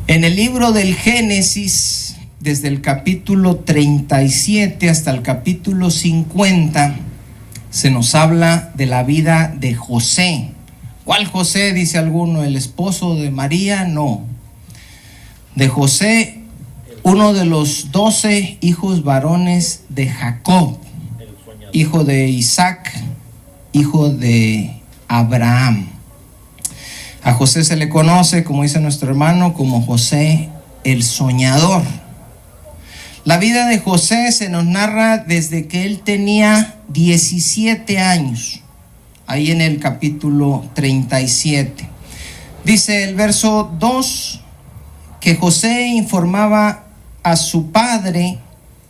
En el libro del Génesis, desde el capítulo 37 hasta el capítulo 50, se nos habla de la vida de José. ¿Cuál José? Dice alguno, ¿el esposo de María? No. De José, uno de los 12 hijos varones de Jacob, hijo de Isaac, hijo de Abraham. A José se le conoce, como dice nuestro hermano, como José el soñador. La vida de José se nos narra desde que él tenía 17 años, ahí en el capítulo 37. Dice el verso 2 que José informaba a su padre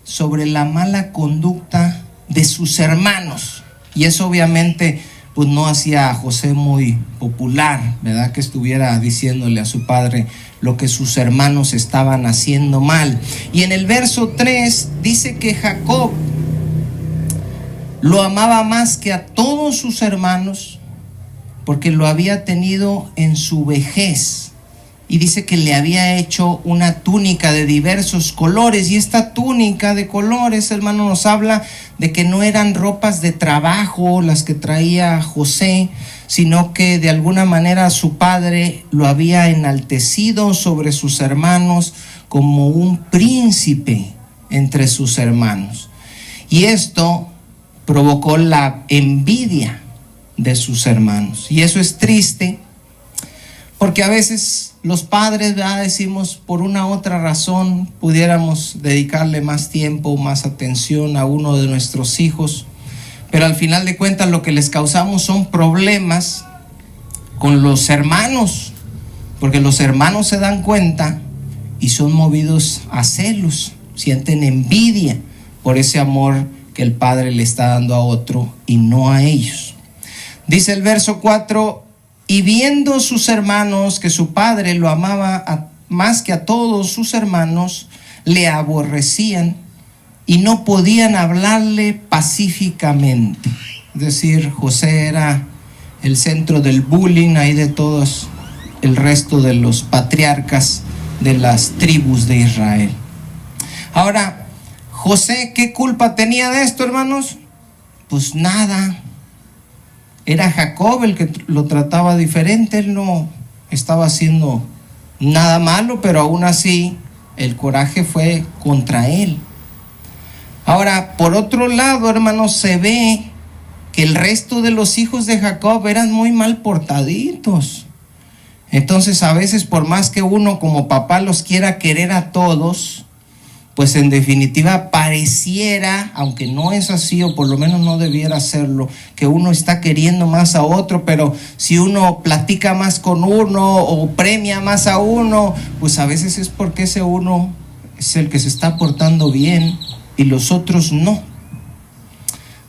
sobre la mala conducta de sus hermanos. Y eso obviamente pues no hacía a José muy popular, ¿verdad? Que estuviera diciéndole a su padre lo que sus hermanos estaban haciendo mal. Y en el verso 3 dice que Jacob lo amaba más que a todos sus hermanos porque lo había tenido en su vejez. Y dice que le había hecho una túnica de diversos colores. Y esta túnica de colores, hermano, nos habla de que no eran ropas de trabajo las que traía José, sino que de alguna manera su padre lo había enaltecido sobre sus hermanos como un príncipe entre sus hermanos. Y esto provocó la envidia de sus hermanos. Y eso es triste, porque a veces los padres, ¿verdad?, decimos, por una u otra razón pudiéramos dedicarle más tiempo, más atención a uno de nuestros hijos, pero al final de cuentas lo que les causamos son problemas con los hermanos, porque los hermanos se dan cuenta y son movidos a celos, sienten envidia por ese amor que el padre le está dando a otro y no a ellos. Dice el verso 4: y viendo sus hermanos que su padre lo amaba más que a todos sus hermanos, le aborrecían y no podían hablarle pacíficamente. Es decir, José era el centro del bullying ahí de todos el resto de los patriarcas de las tribus de Israel. Ahora, José, ¿qué culpa tenía de esto, hermanos? Pues nada. Era Jacob el que lo trataba diferente. Él no estaba haciendo nada malo, pero aún así el coraje fue contra él. Ahora, por otro lado, hermanos, se ve que el resto de los hijos de Jacob eran muy mal portaditos. Entonces, a veces, por más que uno como papá los quiera querer a todos, pues en definitiva pareciera, aunque no es así, o por lo menos no debiera serlo, que uno está queriendo más a otro, pero si uno platica más con uno o premia más a uno, pues a veces es porque ese uno es el que se está portando bien y los otros no.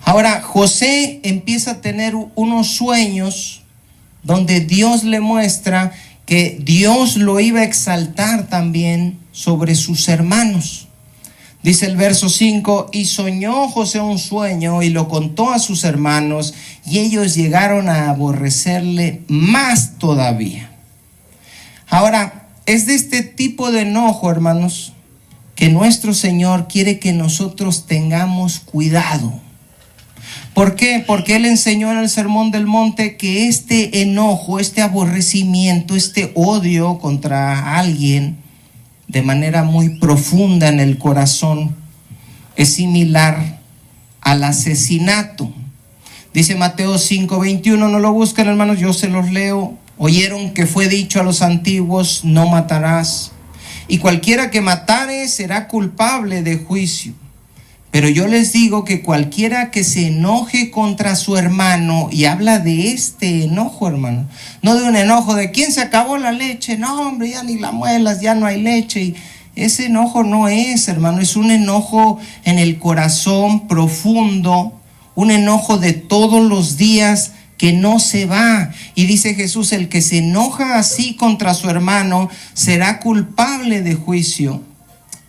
Ahora, José empieza a tener unos sueños donde Dios le muestra que Dios lo iba a exaltar también sobre sus hermanos. Dice el verso 5: y soñó José un sueño y lo contó a sus hermanos, y ellos llegaron a aborrecerle más todavía. Ahora, es de este tipo de enojo, hermanos, que nuestro Señor quiere que nosotros tengamos cuidado. ¿Por qué? Porque Él enseñó en el Sermón del Monte que este enojo, este aborrecimiento, este odio contra alguien de manera muy profunda en el corazón es similar al asesinato. Dice Mateo 5:21, no lo buscan, hermanos, yo se los leo. Oyeron que fue dicho a los antiguos: no matarás, y cualquiera que matare será culpable de juicio. Pero yo les digo que cualquiera que se enoje contra su hermano, y habla de este enojo, hermano, no de un enojo de quién se acabó la leche, no hombre, ya ni la muelas, ya no hay leche, y ese enojo no es, hermano, es un enojo en el corazón profundo, un enojo de todos los días que no se va. Y dice Jesús: el que se enoja así contra su hermano será culpable de juicio.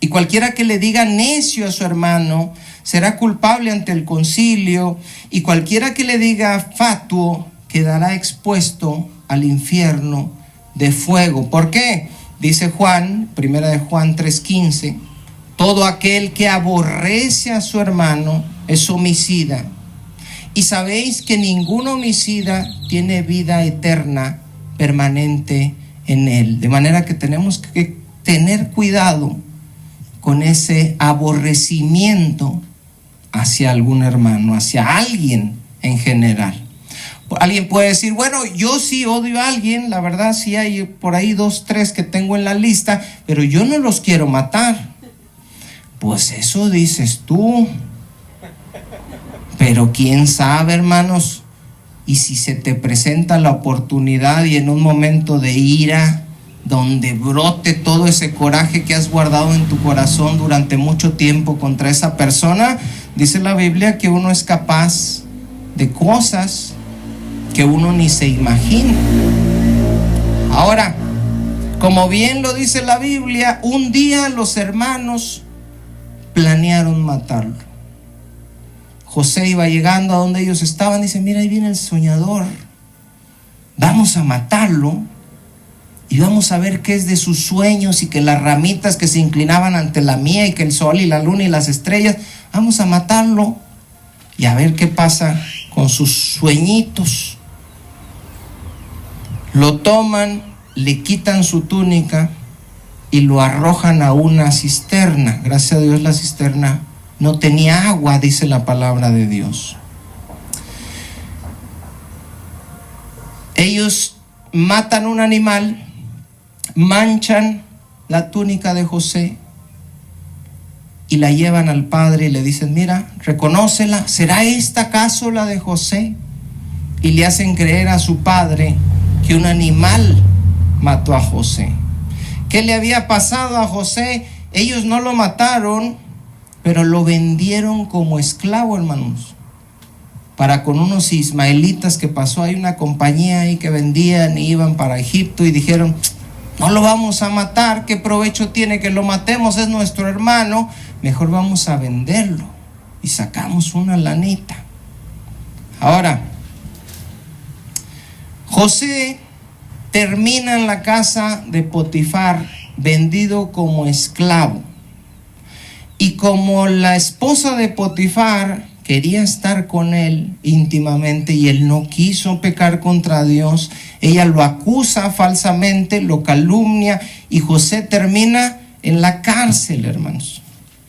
Y cualquiera que le diga necio a su hermano será culpable ante el concilio, y cualquiera que le diga fatuo quedará expuesto al infierno de fuego. ¿Por qué? Dice Juan, primera de Juan 3:15, todo aquel que aborrece a su hermano es homicida. Y sabéis que ningún homicida tiene vida eterna permanente en él. De manera que tenemos que tener cuidado con ese aborrecimiento hacia algún hermano, hacia alguien en general. Alguien puede decir, bueno, yo sí odio a alguien, la verdad sí hay por ahí 2, 3 que tengo en la lista, pero yo no los quiero matar. Pues eso dices tú. Pero quién sabe, hermanos, y si se te presenta la oportunidad y en un momento de ira, donde brote todo ese coraje que has guardado en tu corazón durante mucho tiempo contra esa persona, dice la Biblia que uno es capaz de cosas que uno ni se imagina. Ahora, como bien lo dice la Biblia, un día los hermanos planearon matarlo. José iba llegando a donde ellos estaban, dice, mira, ahí viene el soñador, vamos a matarlo y vamos a ver qué es de sus sueños, y que las ramitas que se inclinaban ante la mía, y que el sol y la luna y las estrellas, vamos a matarlo y a ver qué pasa con sus sueñitos. Lo toman, le quitan su túnica y lo arrojan a una cisterna. Gracias a Dios la cisterna no tenía agua, dice la palabra de Dios. Ellos matan un animal, manchan la túnica de José y la llevan al padre y le dicen, mira, reconócela, ¿será esta acaso la de José? Y le hacen creer a su padre que un animal mató a José. ¿Qué le había pasado a José? Ellos no lo mataron, pero lo vendieron como esclavo, hermanos, para con unos ismaelitas que pasó. Hay una compañía ahí que vendían y iban para Egipto y dijeron, no lo vamos a matar, ¿qué provecho tiene que lo matemos? Es nuestro hermano, mejor vamos a venderlo y sacamos una lanita. Ahora, José termina en la casa de Potifar, vendido como esclavo. Y como la esposa de Potifar quería estar con él íntimamente y él no quiso pecar contra Dios, ella lo acusa falsamente, lo calumnia, y José termina en la cárcel, hermanos.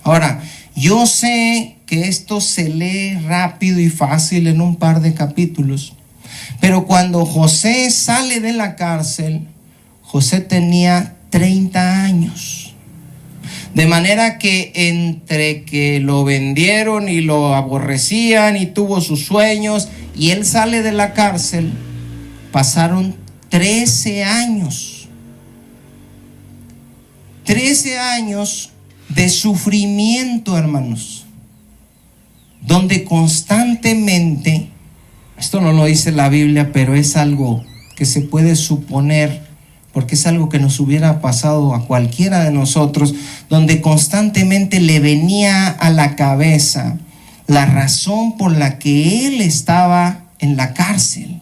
Ahora, yo sé que esto se lee rápido y fácil en un par de capítulos, pero cuando José sale de la cárcel, José tenía 30 años. De manera que entre que lo vendieron y lo aborrecían y tuvo sus sueños y él sale de la cárcel, pasaron 13 años. 13 años de sufrimiento, hermanos, donde constantemente, esto no lo dice la Biblia, pero es algo que se puede suponer, porque es algo que nos hubiera pasado a cualquiera de nosotros, donde constantemente le venía a la cabeza la razón por la que él estaba en la cárcel.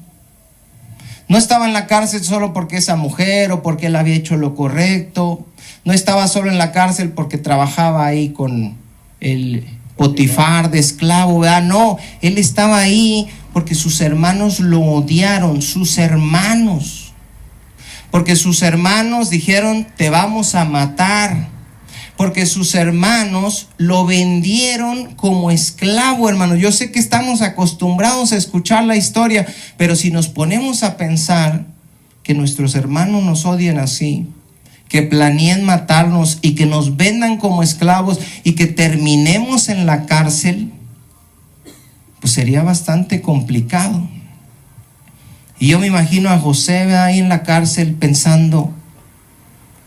No estaba en la cárcel solo porque esa mujer o porque él había hecho lo correcto. No estaba solo en la cárcel porque trabajaba ahí con el Potifar de esclavo, ¿verdad? No, él estaba ahí porque sus hermanos lo odiaron, sus hermanos. Porque sus hermanos dijeron, te vamos a matar. Porque sus hermanos lo vendieron como esclavo, hermanos. Yo sé que estamos acostumbrados a escuchar la historia, pero si nos ponemos a pensar que nuestros hermanos nos odian así, que planeen matarnos y que nos vendan como esclavos y que terminemos en la cárcel, pues sería bastante complicado. Y yo me imagino a José ahí en la cárcel pensando,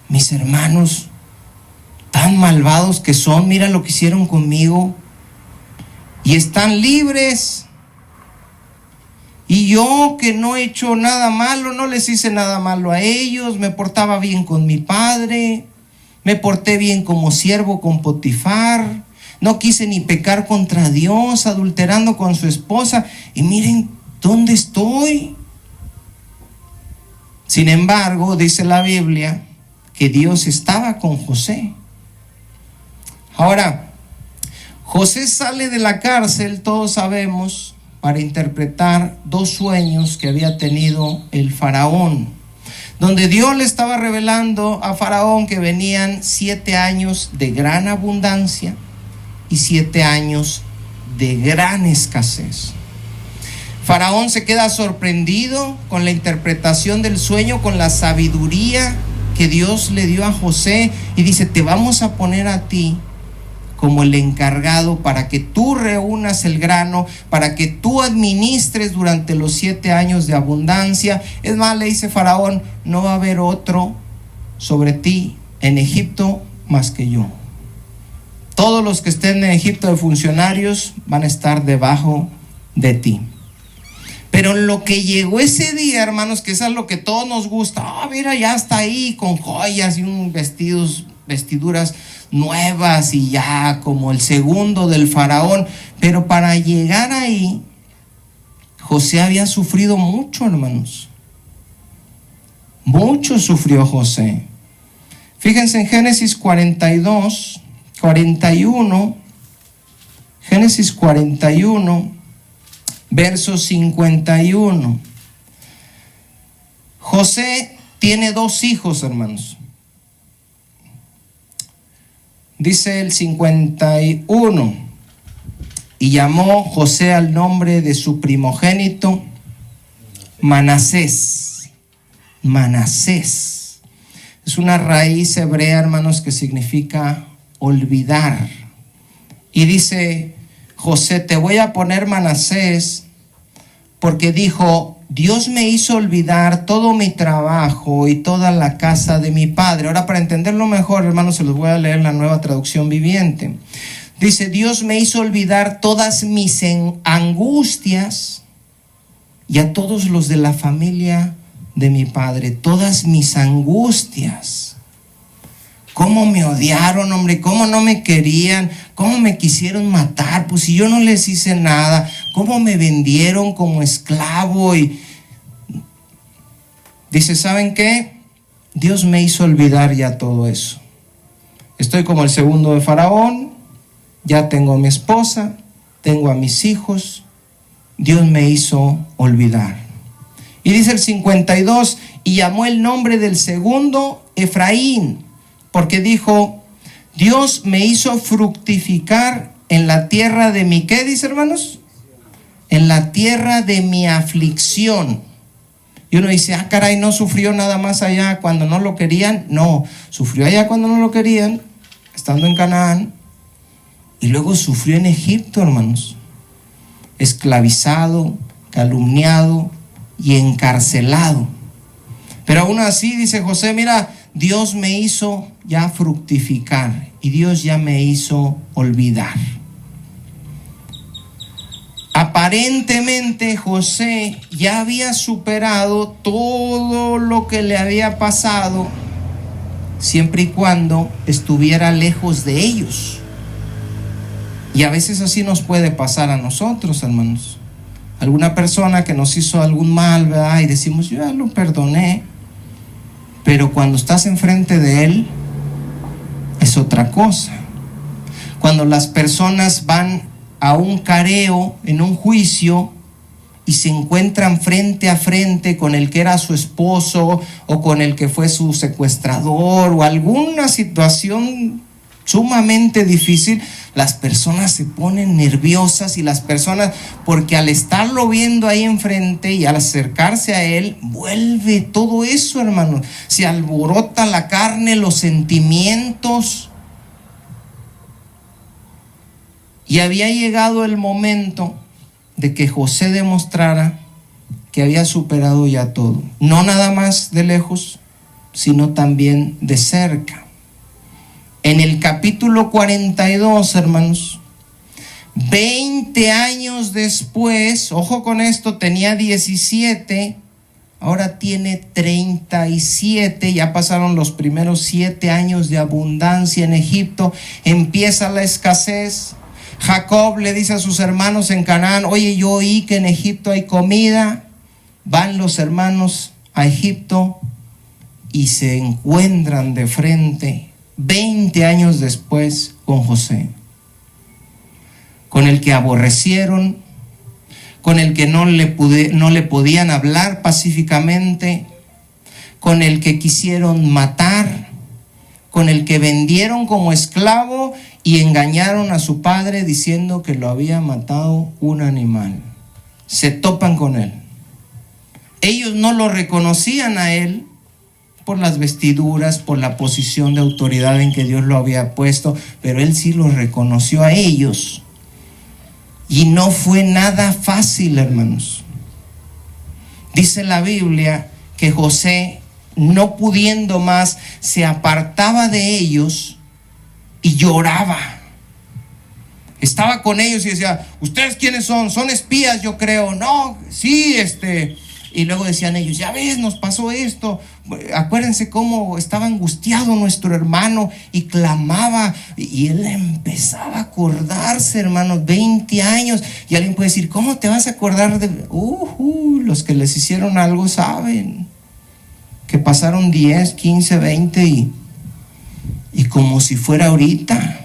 mis hermanos tan malvados que son, mira lo que hicieron conmigo y están libres. Y yo, que no he hecho nada malo, no les hice nada malo a ellos, me portaba bien con mi padre, me porté bien como siervo con Potifar, no quise ni pecar contra Dios, adulterando con su esposa, y miren dónde estoy. Sin embargo, dice la Biblia que Dios estaba con José. Ahora, José sale de la cárcel, todos sabemos, para interpretar 2 sueños que había tenido el faraón, donde Dios le estaba revelando a Faraón que venían 7 años de gran abundancia y 7 años de gran escasez. Faraón se queda sorprendido con la interpretación del sueño, con la sabiduría que Dios le dio a José, y dice: te vamos a poner a ti como el encargado para que tú reúnas el grano, para que tú administres durante los 7 años de abundancia. Es más, le dice Faraón: no va a haber otro sobre ti en Egipto más que yo. Todos los que estén en Egipto de funcionarios van a estar debajo de ti. Pero lo que llegó ese día, hermanos, que es lo que todos nos gusta, mira, ya está ahí con joyas y vestiduras nuevas y ya como el segundo del faraón. Pero para llegar ahí, José había sufrido mucho, hermanos. Mucho sufrió José. Fíjense en Génesis 42, 41, Génesis 41, verso 51. José tiene 2 hijos, hermanos. Dice el 51: y llamó José al nombre de su primogénito Manasés. Manasés es una raíz hebrea, hermanos, que significa olvidar. Y dice José: te voy a poner Manasés porque dijo: Dios me hizo olvidar todo mi trabajo y toda la casa de mi padre. Ahora, para entenderlo mejor, hermanos, se los voy a leer en la Nueva Traducción Viviente. Dice: Dios me hizo olvidar todas mis angustias y a todos los de la familia de mi padre. Todas mis angustias. ¿Cómo me odiaron, hombre? ¿Cómo no me querían? ¿Cómo me quisieron matar? Pues si yo no les hice nada. ¿Cómo me vendieron como esclavo? Y dice: ¿saben qué? Dios me hizo olvidar ya todo eso. Estoy como el segundo de Faraón. Ya tengo a mi esposa, tengo a mis hijos. Dios me hizo olvidar. Y dice el 52: y llamó el nombre del segundo Efraín, porque dijo: Dios me hizo fructificar en la tierra de mi, ¿qué dice, hermanos? En la tierra de mi aflicción. Y uno dice: caray, ¿no sufrió nada más allá cuando no lo querían? No, sufrió allá cuando no lo querían, estando en Canaán, y luego sufrió en Egipto, hermanos, esclavizado, calumniado y encarcelado. Pero aún así, dice José: mira, Dios me hizo ya fructificar y Dios ya me hizo olvidar. Aparentemente José ya había superado todo lo que le había pasado, siempre y cuando estuviera lejos de ellos. Y a veces así nos puede pasar a nosotros, hermanos. Alguna persona que nos hizo algún mal, ¿verdad? Y decimos: yo ya lo perdoné. Pero cuando estás enfrente de él, es otra cosa. Cuando las personas van a un careo, en un juicio, y se encuentran frente a frente con el que era su esposo, o con el que fue su secuestrador, o alguna situación sumamente difícil, las personas se ponen nerviosas, y las personas, porque al estarlo viendo ahí enfrente y al acercarse a él, vuelve todo eso, hermano. Se alborota la carne, los sentimientos. Y había llegado el momento de que José demostrara que había superado ya todo. No nada más de lejos, sino también de cerca. En el capítulo 42, hermanos, 20 años después, ojo con esto, tenía 17, ahora tiene 37, ya pasaron los primeros 7 años de abundancia en Egipto, empieza la escasez. Jacob le dice a sus hermanos en Canaán: oye, yo oí que en Egipto hay comida. Van los hermanos a Egipto y se encuentran de frente 20 años después con José, con el que aborrecieron, con el que no le podían hablar pacíficamente, con el que quisieron matar, con el que vendieron como esclavo y engañaron a su padre diciendo que lo había matado un animal. Se topan con él. Ellos no lo reconocían a él por las vestiduras, por la posición de autoridad en que Dios lo había puesto, pero él sí los reconoció a ellos. Y no fue nada fácil, hermanos. Dice la Biblia que José, no pudiendo más, se apartaba de ellos y lloraba. Estaba con ellos y decía: ¿ustedes quiénes son? Son espías, yo creo. No, sí, Y luego decían ellos: ya ves, nos pasó esto. Acuérdense cómo estaba angustiado nuestro hermano y clamaba. Y él empezaba a acordarse, hermanos, 20 años. Y alguien puede decir: ¿cómo te vas a acordar de...? Los que les hicieron algo saben que pasaron 10, 15, 20 y como si fuera ahorita.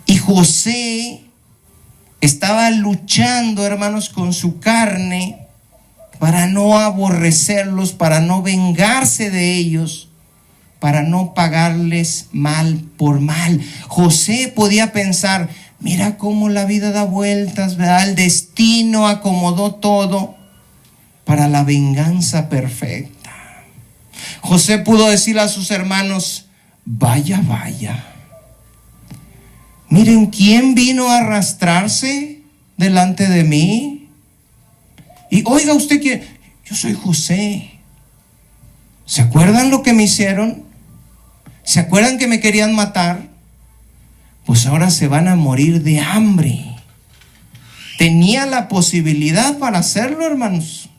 Y José estaba luchando, hermanos, con su carne para no aborrecerlos, para no vengarse de ellos, para no pagarles mal por mal. José podía pensar: mira cómo la vida da vueltas, ¿verdad? El destino acomodó todo para la venganza perfecta. José pudo decirle a sus hermanos: vaya, miren quién vino a arrastrarse delante de mí. Y oiga usted que yo soy José. ¿Se acuerdan lo que me hicieron? ¿Se acuerdan que me querían matar? Pues ahora se van a morir de hambre. Tenía la posibilidad para hacerlo, hermanos.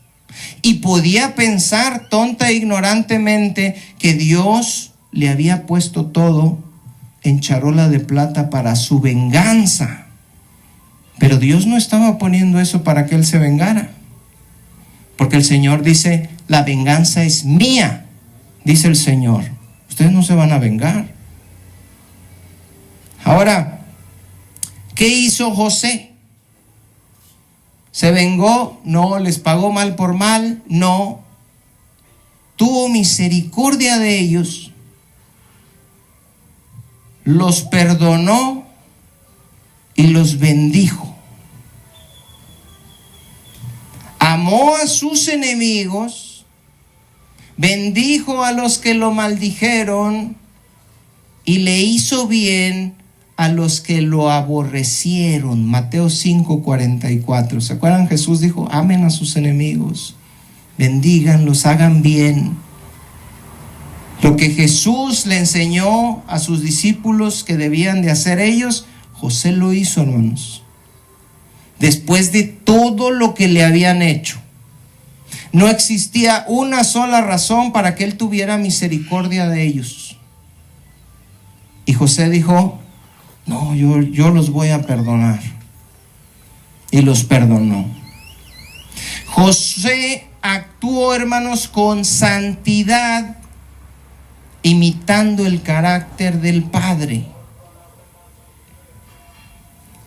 Y podía pensar tonta e ignorantemente que Dios le había puesto todo en charola de plata para su venganza. Pero Dios no estaba poniendo eso para que él se vengara. Porque el Señor dice: la venganza es mía, dice el Señor. Ustedes no se van a vengar. Ahora, ¿qué hizo José? ¿Se vengó? No. ¿Les pagó mal por mal? No. Tuvo misericordia de ellos, los perdonó y los bendijo. Amó a sus enemigos, bendijo a los que lo maldijeron y le hizo bien a los que lo aborrecieron. Mateo 5:44. ¿Se acuerdan? Jesús dijo: amen a sus enemigos, bendíganlos, hagan bien. Lo que Jesús le enseñó a sus discípulos que debían de hacer ellos, José lo hizo, hermanos. Después de todo lo que le habían hecho, no existía una sola razón para que él tuviera misericordia de ellos. Y José dijo: no, yo los voy a perdonar. Y los perdonó. José actuó, hermanos, con santidad, imitando el carácter del Padre.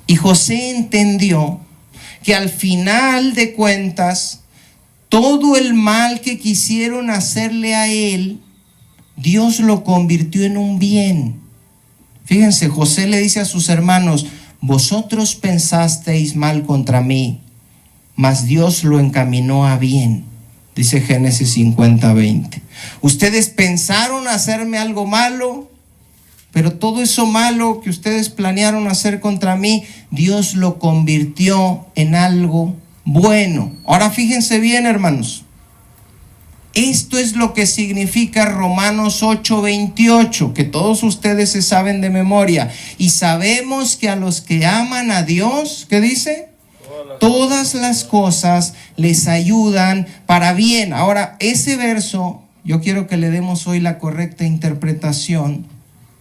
Y José entendió que al final de cuentas, todo el mal que quisieron hacerle a él, Dios lo convirtió en un bien. Fíjense, José le dice a sus hermanos: vosotros pensasteis mal contra mí, mas Dios lo encaminó a bien. Dice Génesis 50:20. Ustedes pensaron hacerme algo malo, pero todo eso malo que ustedes planearon hacer contra mí, Dios lo convirtió en algo bueno. Ahora fíjense bien, hermanos. Esto es lo que significa Romanos 8:28, que todos ustedes se saben de memoria. Y sabemos que a los que aman a Dios, ¿qué dice? Todas las cosas les ayudan para bien. Ahora, ese verso, yo quiero que le demos hoy la correcta interpretación,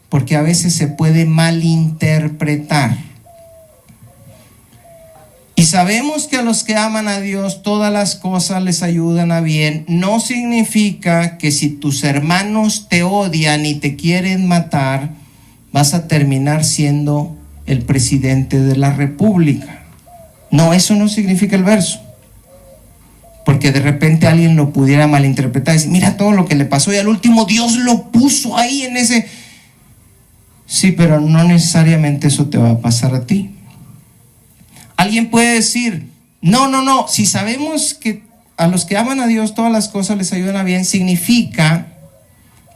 porque a veces se puede malinterpretar. Y sabemos que a los que aman a Dios todas las cosas les ayudan a bien. No significa que si tus hermanos te odian y te quieren matar, vas a terminar siendo el presidente de la República. No, eso no significa el verso. Porque de repente alguien lo pudiera malinterpretar y decir, mira todo lo que le pasó y al último Dios lo puso ahí en ese... Sí, pero no necesariamente eso te va a pasar a ti. Alguien puede decir, no, si sabemos que a los que aman a Dios todas las cosas les ayudan a bien, significa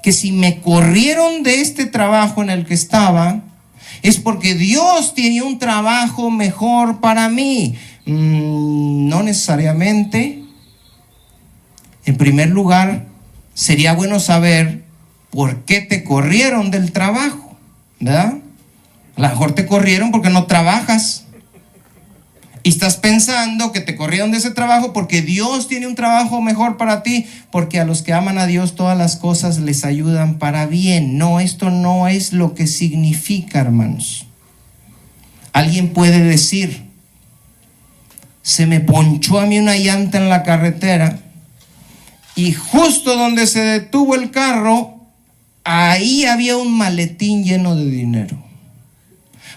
que si me corrieron de este trabajo en el que estaba, es porque Dios tiene un trabajo mejor para mí. No necesariamente. En primer lugar, sería bueno saber por qué te corrieron del trabajo, ¿verdad? A lo mejor te corrieron porque no trabajas. Y estás pensando que te corrieron de ese trabajo porque Dios tiene un trabajo mejor para ti, porque a los que aman a Dios todas las cosas les ayudan para bien. No, esto no es lo que significa, hermanos. Alguien puede decir, se me ponchó a mí una llanta en la carretera y justo donde se detuvo el carro, ahí había un maletín lleno de dinero.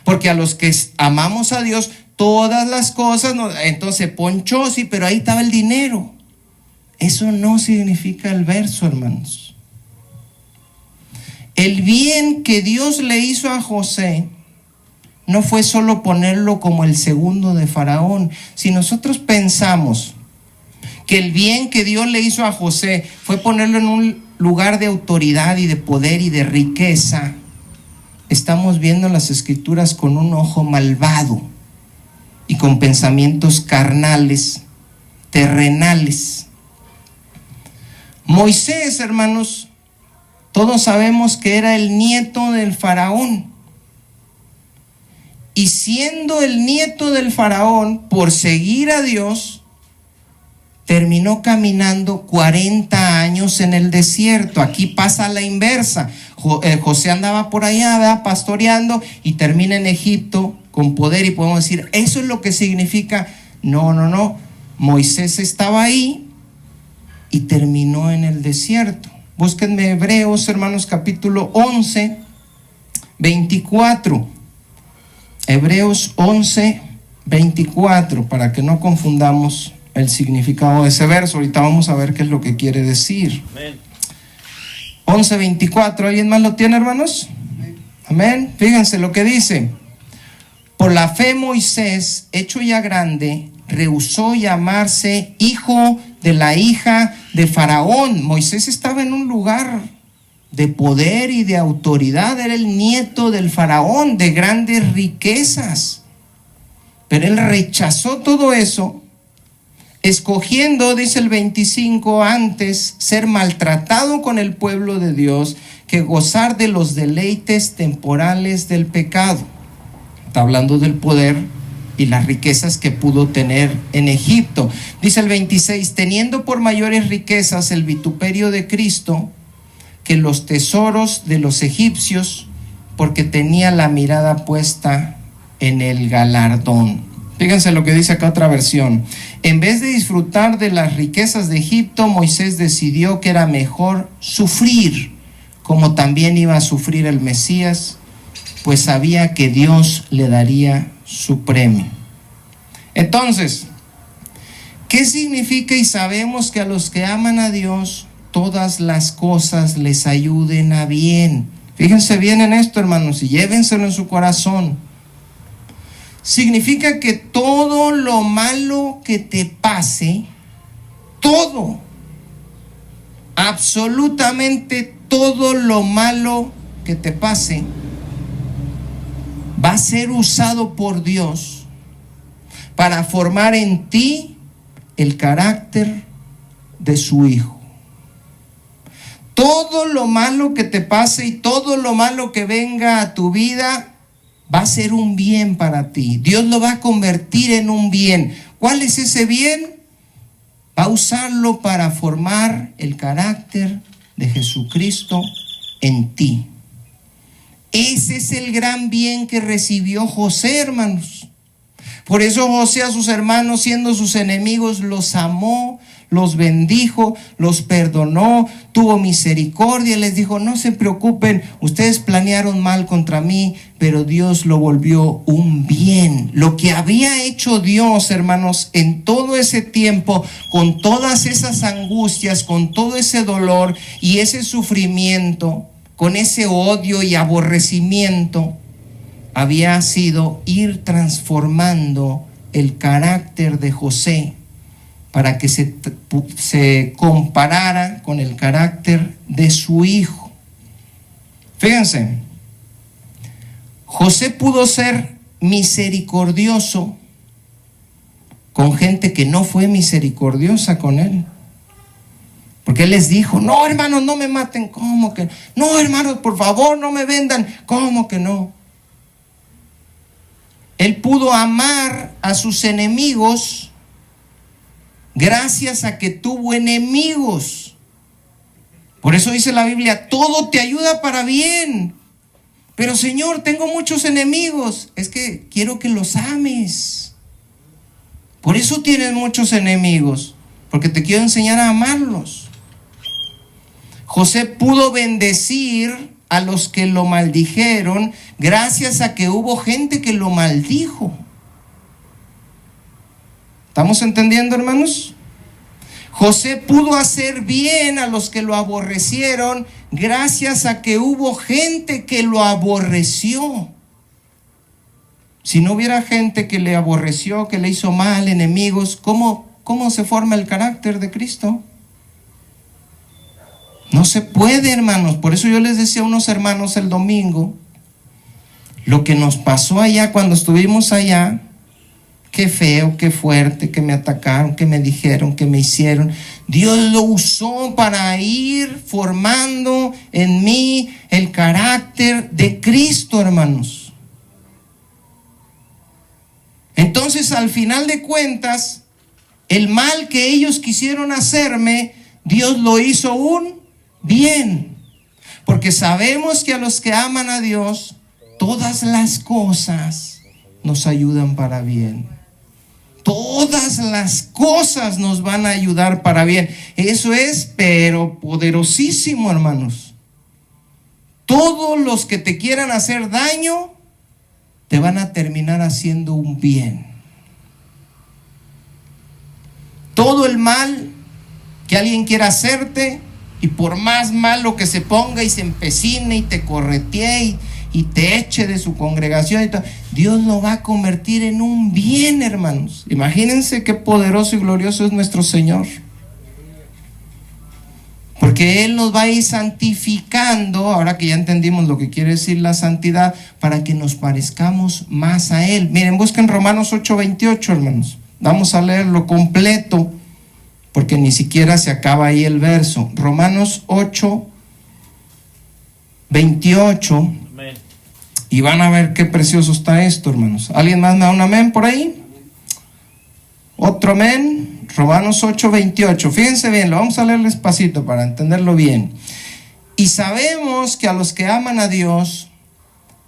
Porque a los que amamos a Dios todas las cosas, entonces ponchó, sí, pero ahí estaba el dinero. Eso no significa el verso, hermanos. El bien que Dios le hizo a José no fue solo ponerlo como el segundo de Faraón. Si nosotros pensamos que el bien que Dios le hizo a José fue ponerlo en un lugar de autoridad y de poder y de riqueza, estamos viendo las Escrituras con un ojo malvado y con pensamientos carnales, terrenales. Moisés, hermanos, todos sabemos que era el nieto del faraón. Y siendo el nieto del faraón, por seguir a Dios, terminó caminando 40 años en el desierto. Aquí pasa la inversa. José andaba por allá, ¿verdad?, pastoreando, y termina en Egipto con poder, y podemos decir, eso es lo que significa. No. Moisés estaba ahí y terminó en el desierto. Búsquenme Hebreos, hermanos, capítulo 11, 24. Hebreos 11, 24, para que no confundamos el significado de ese verso. Ahorita vamos a ver qué es lo que quiere decir. Amén. 11, 24. ¿Alguien más lo tiene, hermanos? Amén. Fíjense lo que dice. Por la fe Moisés, hecho ya grande, rehusó llamarse hijo de la hija de Faraón. Moisés estaba en un lugar de poder y de autoridad. Era el nieto del Faraón, de grandes riquezas. Pero él rechazó todo eso, escogiendo, dice el 25, antes ser maltratado con el pueblo de Dios que gozar de los deleites temporales del pecado. Está hablando del poder y las riquezas que pudo tener en Egipto. Dice el 26, teniendo por mayores riquezas el vituperio de Cristo que los tesoros de los egipcios, porque tenía la mirada puesta en el galardón. Fíjense lo que dice acá otra versión. En vez de disfrutar de las riquezas de Egipto, Moisés decidió que era mejor sufrir, como también iba a sufrir el Mesías, pues sabía que Dios le daría su premio. Entonces, ¿qué significa? Y sabemos que a los que aman a Dios, todas las cosas les ayuden a bien. Fíjense bien en esto, hermanos, y llévenselo en su corazón. Significa que todo lo malo que te pase, todo, absolutamente todo lo malo que te pase, va a ser usado por Dios para formar en ti el carácter de su Hijo. Todo lo malo que te pase y todo lo malo que venga a tu vida va a ser un bien para ti. Dios lo va a convertir en un bien. ¿Cuál es ese bien? Va a usarlo para formar el carácter de Jesucristo en ti. Ese es el gran bien que recibió José, hermanos. Por eso José a sus hermanos, siendo sus enemigos, los amó, los bendijo, los perdonó, tuvo misericordia, les dijo: no se preocupen, ustedes planearon mal contra mí, pero Dios lo volvió un bien. Lo que había hecho Dios, hermanos, en todo ese tiempo, con todas esas angustias, con todo ese dolor y ese sufrimiento, con ese odio y aborrecimiento, había sido ir transformando el carácter de José para que se comparara con el carácter de su hijo. Fíjense, José pudo ser misericordioso con gente que no fue misericordiosa con él. Porque él les dijo: no, hermanos, no me maten. ¿Cómo que no? No, hermanos, por favor, no me vendan. ¿Cómo que no? Él pudo amar a sus enemigos gracias a que tuvo enemigos. Por eso dice la Biblia: todo te ayuda para bien. Pero Señor, tengo muchos enemigos. Es que quiero que los ames. Por eso tienes muchos enemigos, porque te quiero enseñar a amarlos. José pudo bendecir a los que lo maldijeron gracias a que hubo gente que lo maldijo. ¿Estamos entendiendo, hermanos? José pudo hacer bien a los que lo aborrecieron gracias a que hubo gente que lo aborreció. Si no hubiera gente que le aborreció, que le hizo mal, enemigos, ¿cómo se forma el carácter de Cristo? No se puede, hermanos. Por eso yo les decía a unos hermanos el domingo, lo que nos pasó allá cuando estuvimos allá, qué feo, qué fuerte, que me atacaron, que me dijeron, que me hicieron. Dios lo usó para ir formando en mí el carácter de Cristo, hermanos. Entonces, al final de cuentas, el mal que ellos quisieron hacerme, Dios lo hizo un bien, porque sabemos que a los que aman a Dios, todas las cosas nos ayudan para bien. Todas las cosas nos van a ayudar para bien. Eso es, pero poderosísimo, hermanos. Todos los que te quieran hacer daño, te van a terminar haciendo un bien. Todo el mal que alguien quiera hacerte, y por más malo que se ponga y se empecine y te corretee y te eche de su congregación y todo, Dios lo va a convertir en un bien, hermanos. Imagínense qué poderoso y glorioso es nuestro Señor, porque Él nos va a ir santificando, ahora que ya entendimos lo que quiere decir la santidad, para que nos parezcamos más a Él. Miren, busquen Romanos 8:28, hermanos. Vamos a leerlo completo, porque ni siquiera se acaba ahí el verso. Romanos 8:28. Amén. Y van a ver qué precioso está esto, hermanos. ¿Alguien más me da un amén por ahí? Otro amén. Romanos 8:28. Fíjense bien, lo vamos a leer despacito para entenderlo bien. Y sabemos que a los que aman a Dios,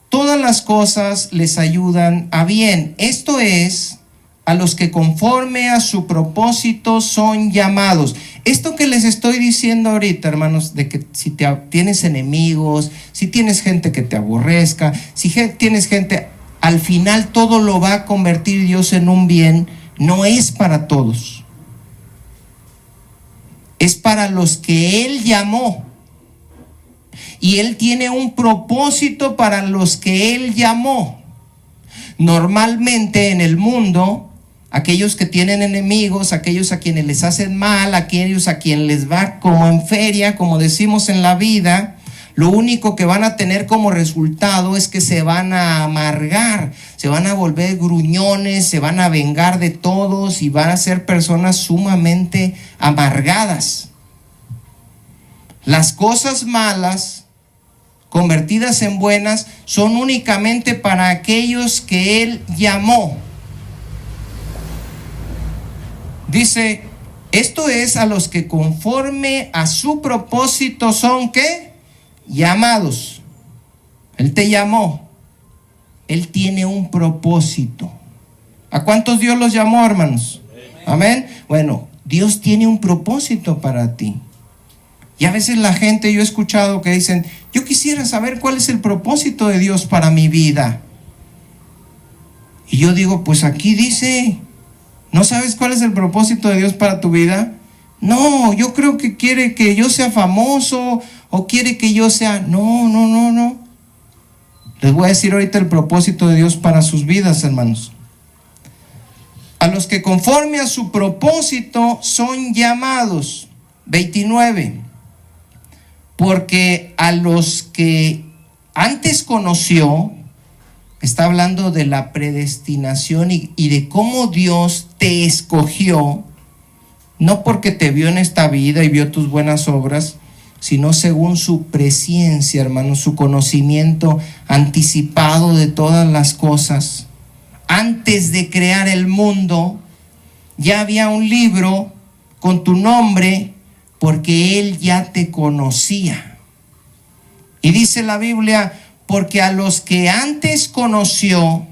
todas las cosas les ayudan a bien. Esto es, a los que conforme a su propósito son llamados. Esto que les estoy diciendo ahorita, hermanos, de que si tienes enemigos, si tienes gente que te aborrezca, si tienes gente, al final todo lo va a convertir Dios en un bien, no es para todos. Es para los que Él llamó. Y Él tiene un propósito para los que Él llamó. Normalmente en el mundo, aquellos que tienen enemigos, aquellos a quienes les hacen mal, aquellos a quienes les va como en feria, como decimos en la vida, lo único que van a tener como resultado es que se van a amargar, se van a volver gruñones, se van a vengar de todos y van a ser personas sumamente amargadas. Las cosas malas convertidas en buenas son únicamente para aquellos que Él llamó. Dice, esto es a los que conforme a su propósito son, ¿qué? Llamados. Él te llamó. Él tiene un propósito. ¿A cuántos Dios los llamó, hermanos? Amén. Bueno, Dios tiene un propósito para ti. Y a veces la gente, yo he escuchado que dicen, yo quisiera saber cuál es el propósito de Dios para mi vida. Y yo digo, pues aquí dice, ¿no sabes cuál es el propósito de Dios para tu vida? No, yo creo que quiere que yo sea famoso o quiere que yo sea... No. Les voy a decir ahorita el propósito de Dios para sus vidas, hermanos. A los que conforme a su propósito son llamados. 29. Porque a los que antes conoció, está hablando de la predestinación y de cómo Dios te escogió, no porque te vio en esta vida y vio tus buenas obras, sino según su presciencia, hermano, su conocimiento anticipado de todas las cosas. Antes de crear el mundo, ya había un libro con tu nombre, porque Él ya te conocía. Y dice la Biblia, porque a los que antes conoció,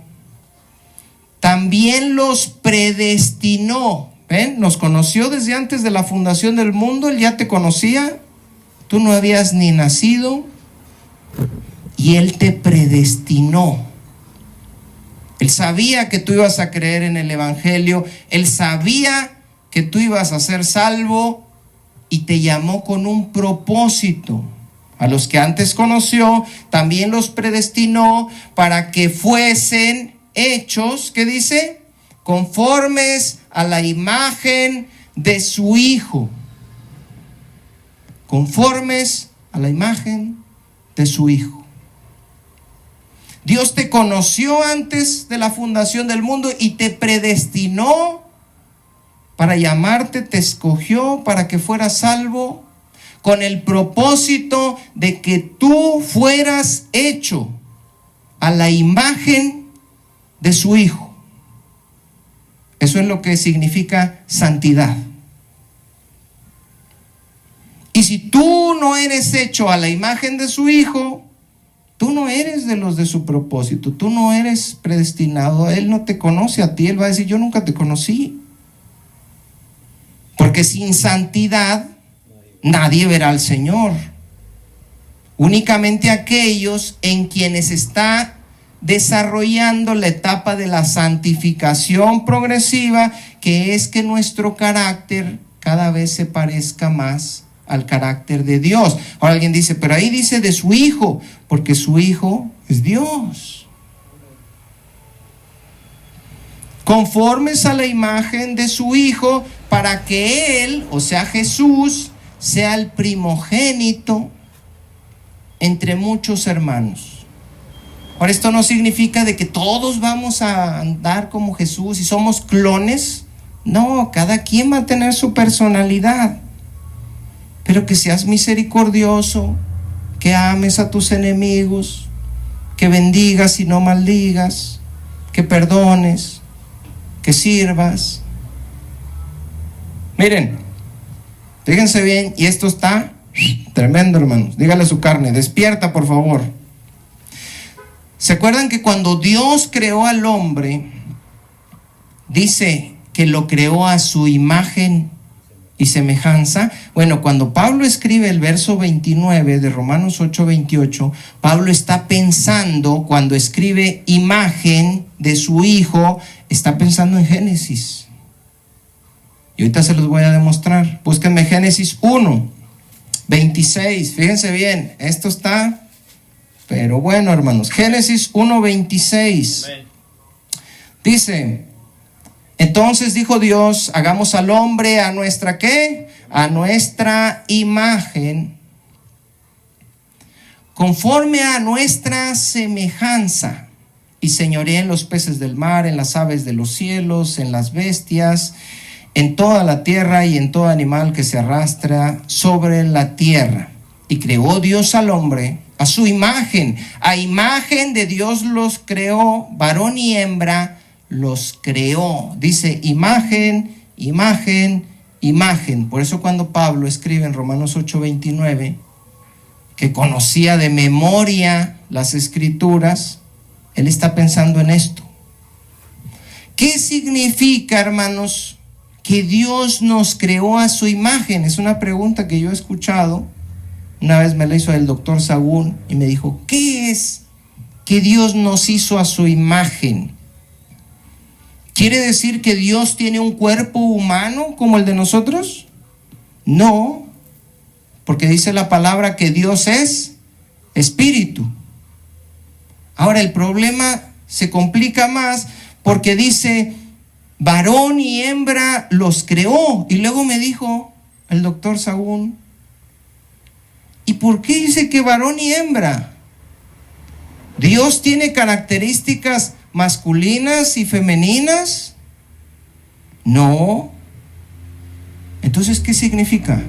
también los predestinó. ¿Ven? Nos conoció desde antes de la fundación del mundo, Él ya te conocía. Tú no habías ni nacido y Él te predestinó. Él sabía que tú ibas a creer en el Evangelio. Él sabía que tú ibas a ser salvo y te llamó con un propósito. A los que antes conoció, también los predestinó para que fuesen hechos, ¿qué dice? Conformes a la imagen de su Hijo. Conformes a la imagen de su Hijo. Dios te conoció antes de la fundación del mundo y te predestinó para llamarte, te escogió para que fueras salvo, con el propósito de que tú fueras hecho a la imagen de su Hijo. Eso es lo que significa santidad. Y si tú no eres hecho a la imagen de su Hijo, tú no eres de los de su propósito, tú no eres predestinado. Él no te conoce a ti, Él va a decir, yo nunca te conocí. Porque sin santidad nadie verá al Señor. Únicamente aquellos en quienes está desarrollando la etapa de la santificación progresiva, que es que nuestro carácter cada vez se parezca más al carácter de Dios. Ahora alguien dice, pero ahí dice de su Hijo, porque su Hijo es Dios. Conformes a la imagen de su Hijo, para que Él, o sea Jesús, sea el primogénito entre muchos hermanos. Ahora, esto no significa de que todos vamos a andar como Jesús y somos clones. No, cada quien va a tener su personalidad. Pero que seas misericordioso, que ames a tus enemigos, que bendigas y no maldigas, que perdones, que sirvas. Miren, fíjense bien, y esto está tremendo, hermanos. Dígale a su carne, despierta por favor. ¿Se acuerdan que cuando Dios creó al hombre, dice que lo creó a su imagen y semejanza? Bueno, cuando Pablo escribe el verso 29 de Romanos 8:28, Pablo está pensando, cuando escribe imagen de su Hijo, está pensando en Génesis. Y ahorita se los voy a demostrar. Búsquenme Génesis 1:26. Fíjense bien, esto está, pero bueno, hermanos. Génesis 1:26. Dice, entonces dijo Dios, hagamos al hombre a nuestra, ¿qué? A nuestra imagen, conforme a nuestra semejanza, y señoree en los peces del mar, en las aves de los cielos, en las bestias, en toda la tierra y en todo animal que se arrastra sobre la tierra. Y creó Dios al hombre a su imagen. A imagen de Dios los creó, varón y hembra los creó. Dice imagen, imagen, imagen. Por eso cuando Pablo escribe en Romanos 8:29, que conocía de memoria las escrituras, él está pensando en esto. ¿Qué significa, hermanos, que Dios nos creó a su imagen? Es una pregunta que yo he escuchado. Una vez me la hizo el doctor Sagún y me dijo, ¿qué es que Dios nos hizo a su imagen? ¿Quiere decir que Dios tiene un cuerpo humano como el de nosotros? No, porque dice la palabra que Dios es espíritu. Ahora el problema se complica más porque dice, varón y hembra los creó. Y luego me dijo el doctor Sagún, ¿y por qué dice que varón y hembra? ¿Dios tiene características masculinas y femeninas? No. Entonces, ¿qué significa?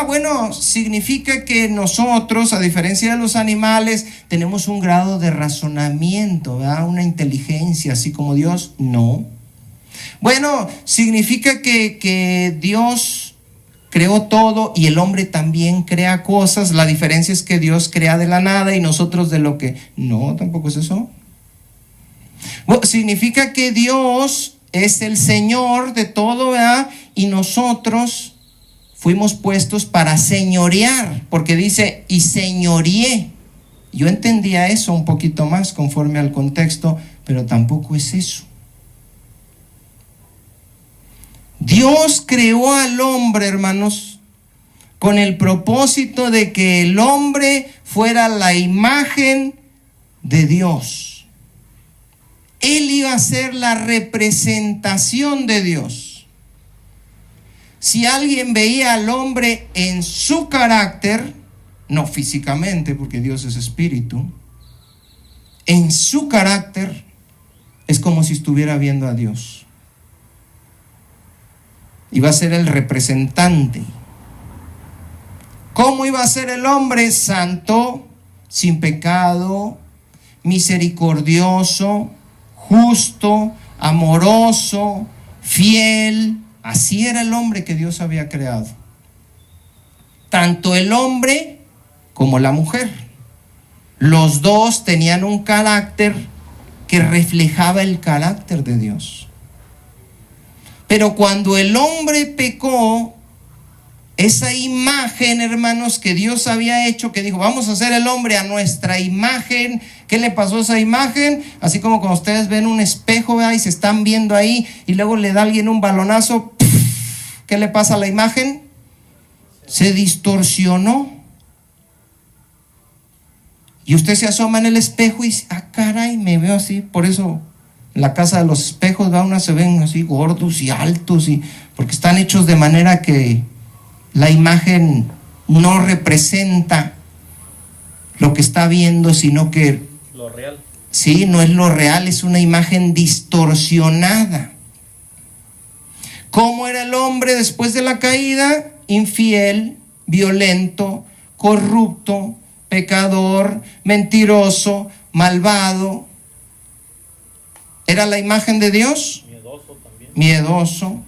Bueno, significa que nosotros, a diferencia de los animales, tenemos un grado de razonamiento, ¿verdad? Una inteligencia, así como Dios. No. Bueno, significa que Dios creó todo y el hombre también crea cosas. La diferencia es que Dios crea de la nada y nosotros de lo que... No, tampoco es eso. Bueno, significa que Dios es el Señor de todo, ¿verdad? Y nosotros fuimos puestos para señorear, porque dice, y señoreé. Yo entendía eso un poquito más conforme al contexto, pero tampoco es eso. Dios creó al hombre, hermanos, con el propósito de que el hombre fuera la imagen de Dios. Él iba a ser la representación de Dios. Si alguien veía al hombre en su carácter, no físicamente, porque Dios es espíritu, en su carácter, es como si estuviera viendo a Dios. Iba a ser el representante. ¿Cómo iba a ser el hombre? Santo, sin pecado, misericordioso, justo, amoroso, fiel. Así era el hombre que Dios había creado. Tanto el hombre como la mujer. Los dos tenían un carácter que reflejaba el carácter de Dios. Pero cuando el hombre pecó, esa imagen, hermanos, que Dios había hecho, que dijo, vamos a hacer el hombre a nuestra imagen. ¿Qué le pasó a esa imagen? Así como cuando ustedes ven un espejo, ¿verdad? Y se están viendo ahí, y luego le da a alguien un balonazo, ¿qué le pasa a la imagen? Se distorsionó. Y usted se asoma en el espejo y dice, caray, me veo así. Por eso en la casa de los espejos, ¿verdad? Unas se ven así gordos y altos, porque están hechos de manera que la imagen no representa lo que está viendo, sino que lo real. Sí, no es lo real, es una imagen distorsionada. ¿Cómo era el hombre después de la caída? Infiel, violento, corrupto, pecador, mentiroso, malvado. ¿Era la imagen de Dios? Miedoso también. Miedoso.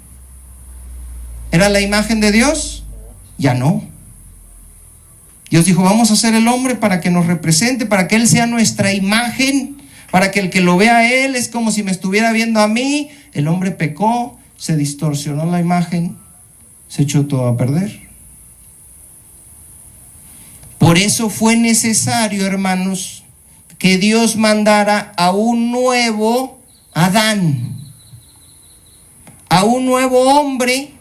¿Era la imagen de Dios? Ya no. Dios dijo, vamos a hacer el hombre para que nos represente, para que Él sea nuestra imagen, para que el que lo vea a Él es como si me estuviera viendo a mí. El hombre pecó, se distorsionó la imagen, se echó todo a perder. Por eso fue necesario, hermanos, que Dios mandara a un nuevo Adán, a un nuevo hombre,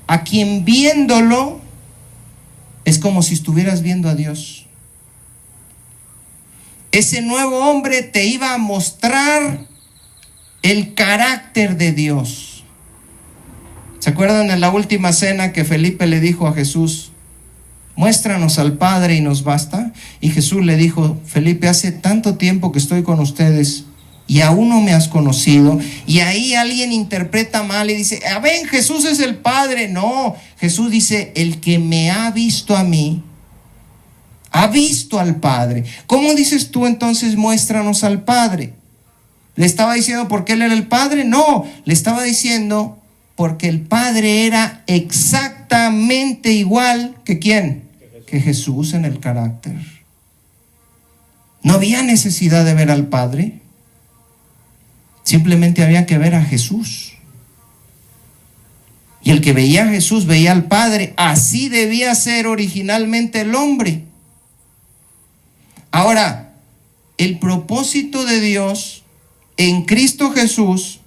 a quien viéndolo es como si estuvieras viendo a Dios. Ese nuevo hombre te iba a mostrar el carácter de Dios. ¿Se acuerdan en la última cena que Felipe le dijo a Jesús, muéstranos al Padre y nos basta? Y Jesús le dijo, Felipe, hace tanto tiempo que estoy con ustedes y aún no me has conocido. Y ahí alguien interpreta mal y dice, ven, Jesús es el Padre. No, Jesús dice, el que me ha visto a mí, ha visto al Padre. ¿Cómo dices tú entonces, muéstranos al Padre? ¿Le estaba diciendo porque Él era el Padre? No, le estaba diciendo porque el Padre era exactamente igual que ¿quién? Que Jesús en el carácter. No había necesidad de ver al Padre. Simplemente había que ver a Jesús. Y el que veía a Jesús veía al Padre. Así debía ser originalmente el hombre. Ahora, el propósito de Dios en Cristo Jesús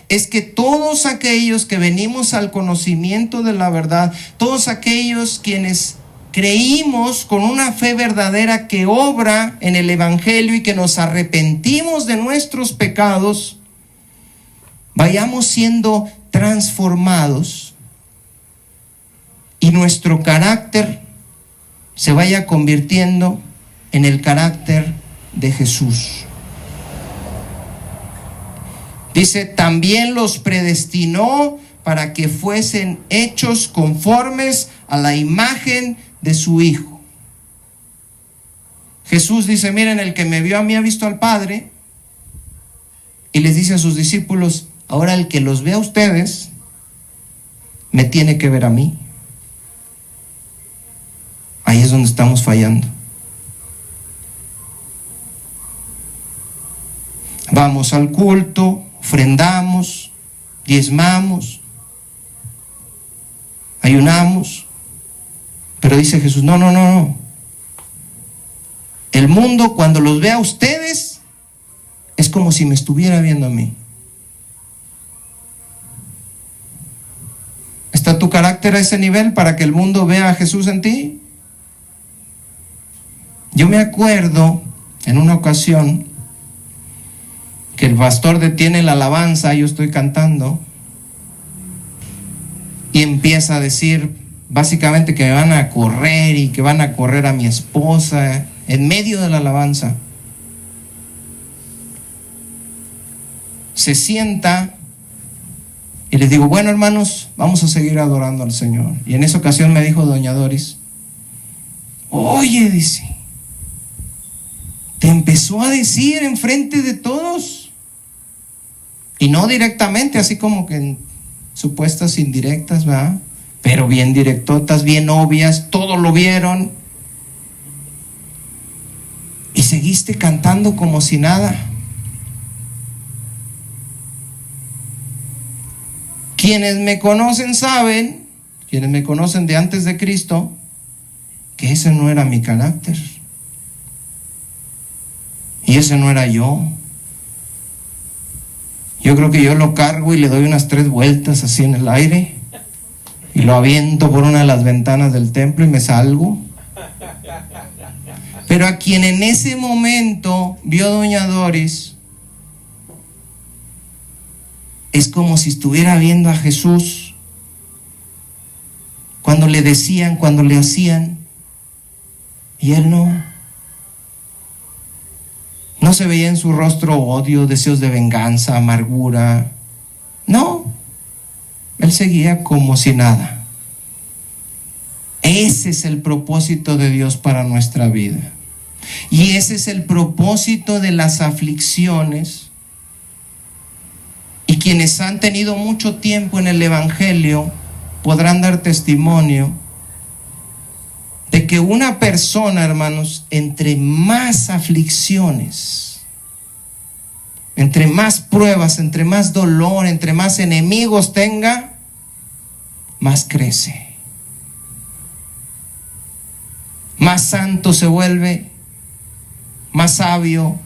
es que todos aquellos que venimos al conocimiento de la verdad, todos aquellos quienes creímos con una fe verdadera que obra en el Evangelio y que nos arrepentimos de nuestros pecados, vayamos siendo transformados y nuestro carácter se vaya convirtiendo en el carácter de Jesús. Dice, también los predestinó para que fuesen hechos conformes a la imagen de su Hijo. Jesús dice, miren, el que me vio a mí ha visto al Padre. Y les dice a sus discípulos, ahora el que los ve a ustedes, me tiene que ver a mí. Ahí es donde estamos fallando. Vamos al culto, ofrendamos, diezmamos, ayunamos, pero dice Jesús, no. El mundo cuando los vea a ustedes es como si me estuviera viendo a mí. ¿Está tu carácter a ese nivel para que el mundo vea a Jesús en ti? Yo me acuerdo en una ocasión que el pastor detiene la alabanza, yo estoy cantando, y empieza a decir básicamente que me van a correr y que van a correr a mi esposa en medio de la alabanza. Se sienta y les digo, bueno, hermanos, vamos a seguir adorando al Señor. Y en esa ocasión me dijo doña Doris, oye, dice, te empezó a decir enfrente de todos. Y no directamente, así como que en supuestas indirectas, ¿verdad? Pero bien directotas, bien obvias, todos lo vieron. Y seguiste cantando como si nada. Quienes me conocen saben, quienes me conocen de antes de Cristo, que ese no era mi carácter. Y ese no era yo. Yo creo que yo lo cargo y le doy unas 3 vueltas así en el aire y lo aviento por una de las ventanas del templo y me salgo. Pero a quien en ese momento vio doña Doris, es como si estuviera viendo a Jesús cuando le decían, cuando le hacían, y él no. No se veía en su rostro odio, deseos de venganza, amargura. No, él seguía como si nada. Ese es el propósito de Dios para nuestra vida. Y ese es el propósito de las aflicciones. Y quienes han tenido mucho tiempo en el Evangelio podrán dar testimonio de que una persona, hermanos, entre más aflicciones, entre más pruebas, entre más dolor, entre más enemigos tenga, más crece. Más santo se vuelve, más sabio,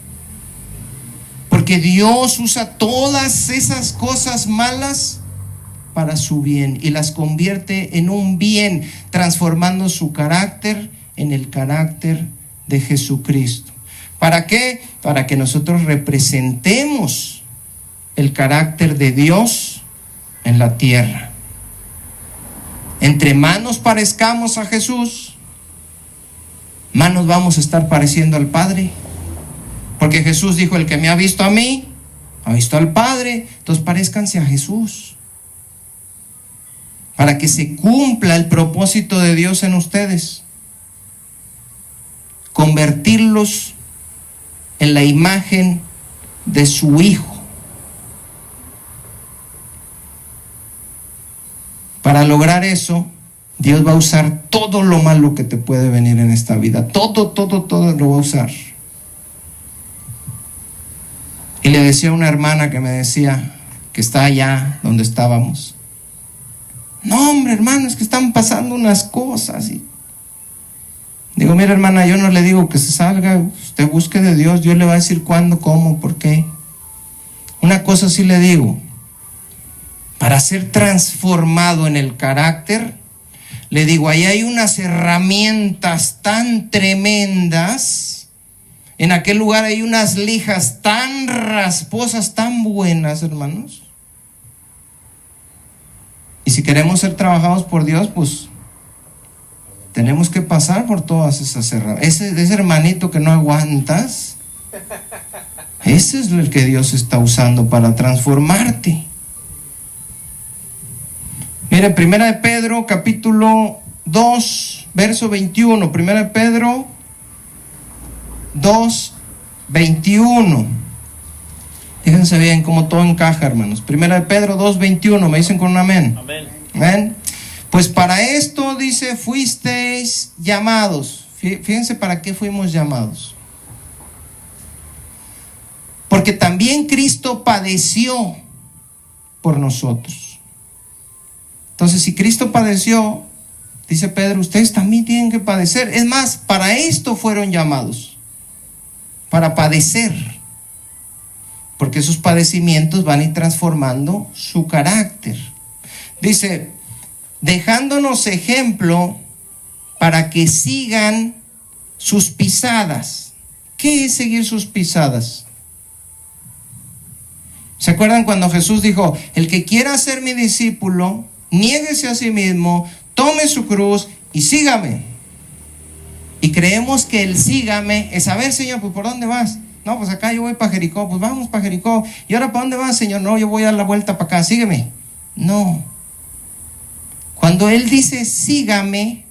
porque Dios usa todas esas cosas malas para su bien y las convierte en un bien, transformando su carácter en el carácter de Jesucristo. ¿Para qué? Para que nosotros representemos el carácter de Dios en la tierra. Entre más nos parezcamos a Jesús, más nos vamos a estar pareciendo al Padre. Porque Jesús dijo, el que me ha visto a mí, ha visto al Padre. Entonces parezcanse a Jesús, para que se cumpla el propósito de Dios en ustedes. Convertirlos en la imagen de su Hijo. Para lograr eso, Dios va a usar todo lo malo que te puede venir en esta vida. Todo lo va a usar. Y le decía a una hermana que me decía, que está allá donde estábamos: no, hombre, hermano, es que están pasando unas cosas. Y digo: mira, hermana, yo no le digo que se salga, usted busque de Dios, Dios le va a decir cuándo, cómo, por qué. Una cosa sí le digo: para ser transformado en el carácter, le digo, ahí hay unas herramientas tan tremendas. En aquel lugar hay unas lijas tan rasposas, tan buenas, hermanos. Y si queremos ser trabajados por Dios, pues tenemos que pasar por todas esas herramientas. Ese hermanito que no aguantas, ese es el que Dios está usando para transformarte. Mire, Primera de Pedro, capítulo 2, verso 21. Primera de Pedro 2, 21. Fíjense bien cómo todo encaja, hermanos. Primera de Pedro 2, 21. ¿Me dicen con un amén? Amén. Amén. Pues para esto, dice, fuisteis llamados. Fíjense para qué fuimos llamados. Porque también Cristo padeció por nosotros. Entonces, si Cristo padeció, dice Pedro, ustedes también tienen que padecer. Es más, para esto fueron llamados. Para padecer. Porque esos padecimientos van a ir transformando su carácter. Dice, dejándonos ejemplo para que sigan sus pisadas. ¿Qué es seguir sus pisadas? ¿Se acuerdan cuando Jesús dijo, el que quiera ser mi discípulo, niéguese a sí mismo, tome su cruz y sígame? Y creemos que el sígame es, a ver, Señor, pues ¿por dónde vas? No, pues acá yo voy para Jericó, pues vamos para Jericó. ¿Y ahora para dónde vas, Señor? No, yo voy a dar la vuelta para acá, sígueme. No. Cuando Él dice sígame,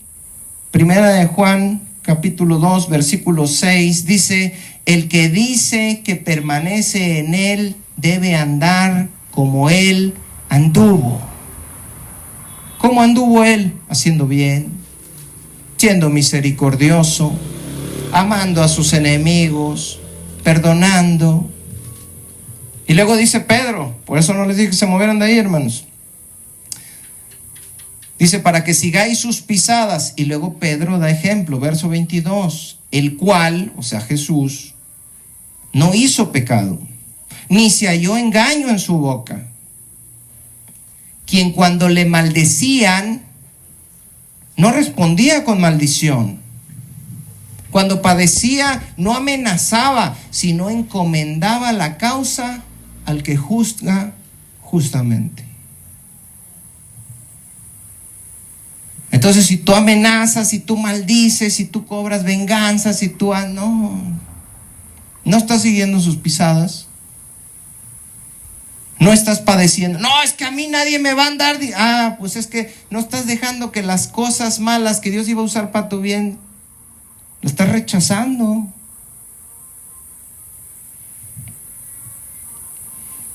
Primera de Juan, capítulo 2, versículo 6, dice, el que dice que permanece en Él debe andar como Él anduvo. ¿Cómo anduvo Él? Haciendo bien, siendo misericordioso, amando a sus enemigos, perdonando. Y luego dice Pedro, por eso no les dije que se movieran de ahí, hermanos. Dice, para que sigáis sus pisadas. Y luego Pedro da ejemplo, verso 22, el cual, o sea Jesús, no hizo pecado, ni se halló engaño en su boca, quien cuando le maldecían, no respondía con maldición. Cuando padecía, no amenazaba, sino encomendaba la causa al que juzga justamente. Entonces, si tú amenazas, si tú maldices, si tú cobras venganza, si tú... no estás siguiendo sus pisadas. No estás padeciendo. No, es que a mí nadie me va a andar. Pues es que no estás dejando que las cosas malas que Dios iba a usar para tu bien, lo estás rechazando.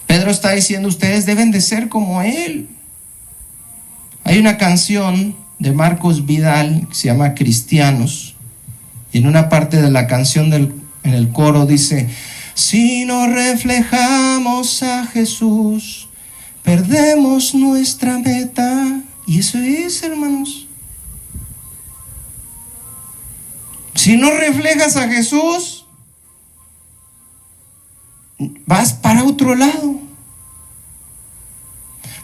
Pedro está diciendo, ustedes deben de ser como Él. Hay una canción de Marcos Vidal que se llama Cristianos. Y en una parte de la canción en el coro dice, si no reflejamos a Jesús, perdemos nuestra meta. Y eso es, hermanos. Si no reflejas a Jesús, vas para otro lado.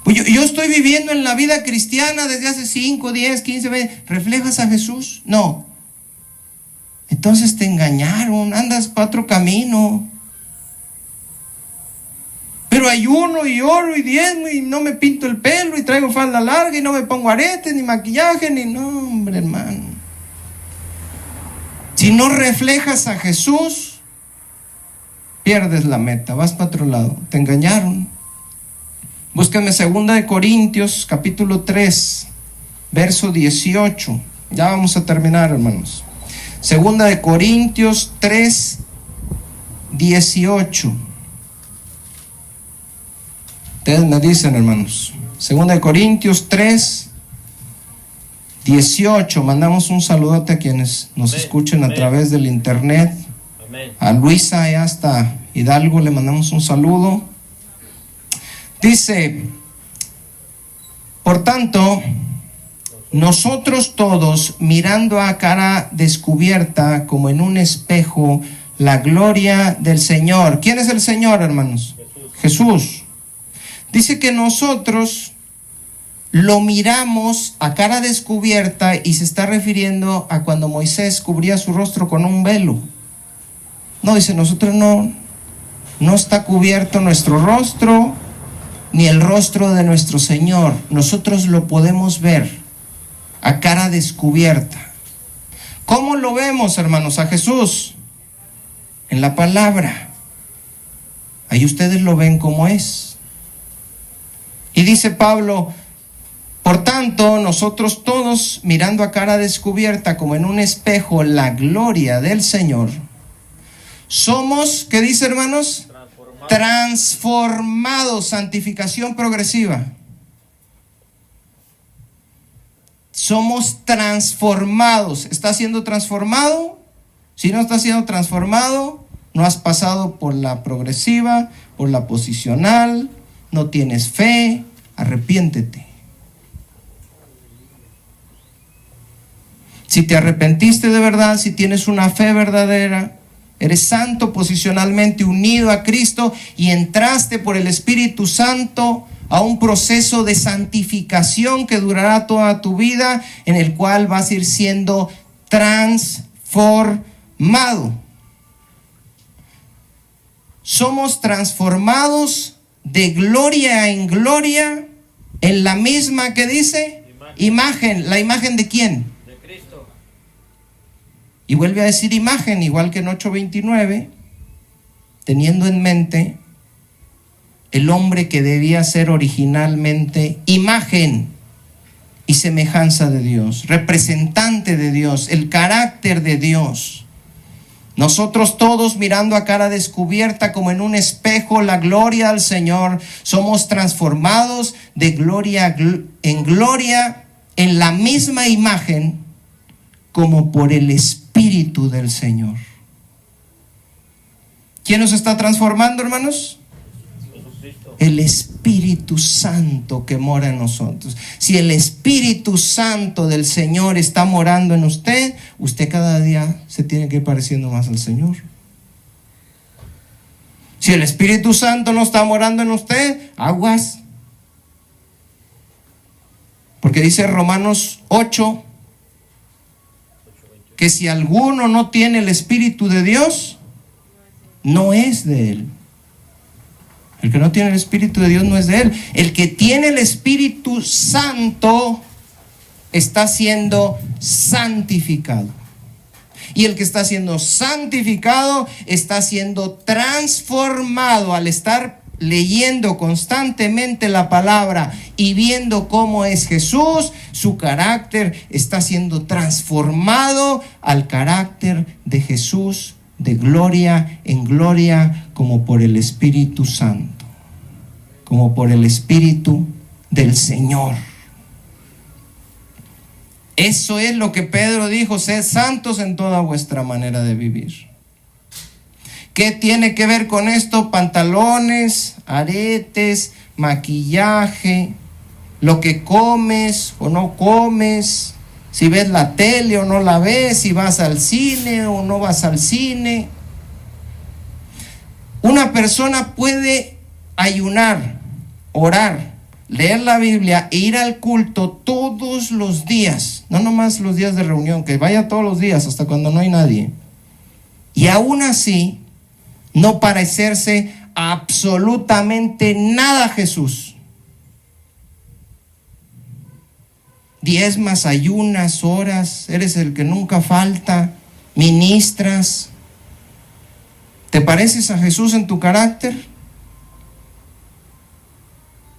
Pues yo estoy viviendo en la vida cristiana desde hace 5, 10, 15 veces. ¿Reflejas a Jesús? No. Entonces te engañaron, andas para otro camino. Pero ayuno y oro y diezmo y no me pinto el pelo y traigo falda larga y no me pongo aretes ni maquillaje ni... No, hombre, hermano. Si no reflejas a Jesús, pierdes la meta, vas para otro lado. Te engañaron. Búsquenme 2 de Corintios, capítulo 3, verso 18. Ya vamos a terminar, hermanos. 2 de Corintios 3, 18. Ustedes me dicen, hermanos. 2 de Corintios 3, 18. Mandamos un saludote a quienes nos escuchen a través del internet. A Luisa, allá hasta Hidalgo, le mandamos un saludo. Dice, por tanto, nosotros todos, mirando a cara descubierta como en un espejo la gloria del Señor. ¿Quién es el Señor, hermanos? Jesús. Dice que nosotros lo miramos a cara descubierta, y se está refiriendo a cuando Moisés cubría su rostro con un velo. No, dice, nosotros no está cubierto nuestro rostro ni el rostro de nuestro Señor. Nosotros lo podemos ver a cara descubierta. ¿Cómo lo vemos, hermanos, a Jesús? En la palabra. Ahí ustedes lo ven como es. Y dice Pablo, por tanto, nosotros todos, mirando a cara descubierta como en un espejo la gloria del Señor, somos, ¿qué dice, hermanos? Transformados, santificación progresiva. Somos transformados. ¿Estás siendo transformado? Si no estás siendo transformado, no has pasado por la progresiva, por la posicional, no tienes fe, arrepiéntete. Si te arrepentiste de verdad, si tienes una fe verdadera, eres santo posicionalmente unido a Cristo y entraste por el Espíritu Santo a un proceso de santificación que durará toda tu vida, en el cual vas a ir siendo transformado. Somos transformados de gloria en gloria en la misma, que dice, imagen. ¿La imagen de quién? De Cristo. Y vuelve a decir imagen, igual que en 8:29, teniendo en mente el hombre que debía ser originalmente imagen y semejanza de Dios, representante de Dios, el carácter de Dios. Nosotros todos, mirando a cara descubierta como en un espejo la gloria del Señor, somos transformados de gloria en gloria en la misma imagen como por el Espíritu del Señor. ¿Quién nos está transformando, hermanos? El Espíritu Santo que mora en nosotros. Si el Espíritu Santo del Señor está morando en usted, usted cada día se tiene que ir pareciendo más al Señor. Si el Espíritu Santo no está morando en usted, aguas. Porque dice Romanos 8, que si alguno no tiene el Espíritu de Dios, no es de él. El que no tiene el Espíritu de Dios no es de él. El que tiene el Espíritu Santo está siendo santificado. Y el que está siendo santificado está siendo transformado. Al estar leyendo constantemente la palabra y viendo cómo es Jesús, su carácter está siendo transformado al carácter de Jesús, de gloria en gloria, como por el Espíritu Santo, como por el Espíritu del Señor. Eso es lo que Pedro dijo: sed santos en toda vuestra manera de vivir. ¿Qué tiene que ver con esto? Pantalones, aretes, maquillaje, lo que comes o no comes, si ves la tele o no la ves, si vas al cine o no vas al cine. Una persona puede ayunar, orar, leer la Biblia e ir al culto todos los días, no nomás los días de reunión, que vaya todos los días hasta cuando no hay nadie, y aún así no parecerse absolutamente nada a Jesús. Diezmas, ayunas, oras, eres el que nunca falta, ministras. ¿Te pareces a Jesús en tu carácter?